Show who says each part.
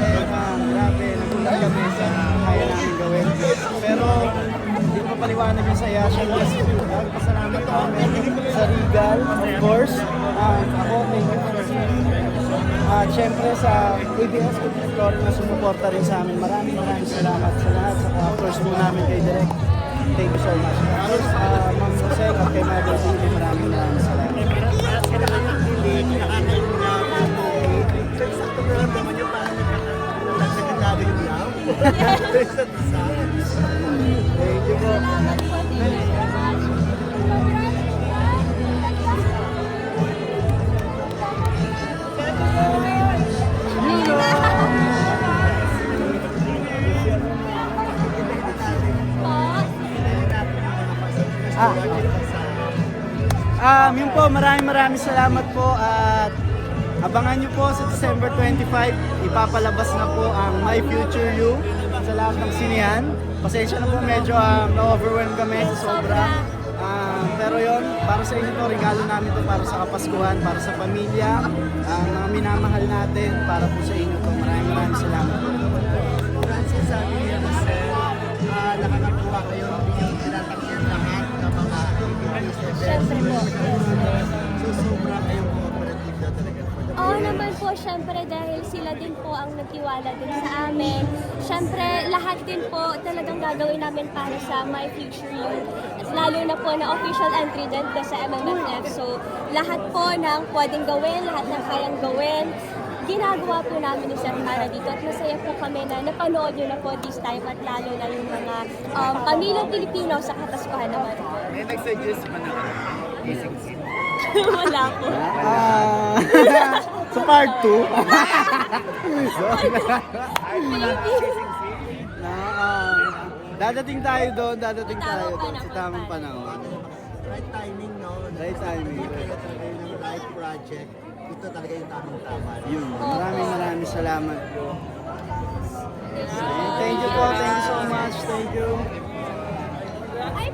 Speaker 1: and grabe, nagulat kami sa kaya namin gawin. Pero hindi ko mapaliwanag yung saya. Siyempre, pasalamat kami sa Regal, of course. Ako, thank you for at syempre sa ABS Florida na sumuporta rin sa amin. Maraming salamat sa lahat. Sa actors mo namin kay Direk. Thank you so much. Of course, Ma'am Rosel at kay Mother Billy, maraming salamat.
Speaker 2: Sakto na lang naman yung parang nagkakalabi yung love.
Speaker 1: Thank you po. Yun po, maraming salamat po at abangan nyo po sa December 25, ipapalabas na po ang My Future You sa lahat ng sinihan. Pasensya na po, medyo na-overwhelm kami sa sobra. Pero yon, para sa inyo to, regalo namin to para sa Kapaskuhan, para sa pamilya, mga minamahal natin, para po sa inyo to. Maraming salamat po.
Speaker 2: Francis, sabi niya kasi nakakakuha kayo ng tinatangyan lahat ng mga
Speaker 3: Siyempre po.
Speaker 2: So, sobra kayong cooperative na talaga.
Speaker 3: Oo naman po, syempre dahil sila din po ang nagtiwala din sa amin. Syempre, lahat din po talagang gagawin namin para sa My Future You. At lalo na po na official entry din po sa MMFF. So, lahat po ng pwedeng gawin, lahat ng kayang gawin, ginagawa po namin ni Sir para dito. At masaya po kami na napanood nyo na po this time at lalo na yung mga pamilyang Pilipino sa Kapaskuhan naman.
Speaker 2: May nag-suggest pa na kissing scene.
Speaker 3: Wala po.
Speaker 1: Sa part 2. Dadating tayo doon sa tamang panahon.
Speaker 2: Right timing, no?
Speaker 1: Right timing.
Speaker 2: Kaya talaga yung right project. Ito talaga yung tamang tama.
Speaker 1: Yun, maraming salamat po. Thank you po, thank you so much, thank you.
Speaker 3: Ay,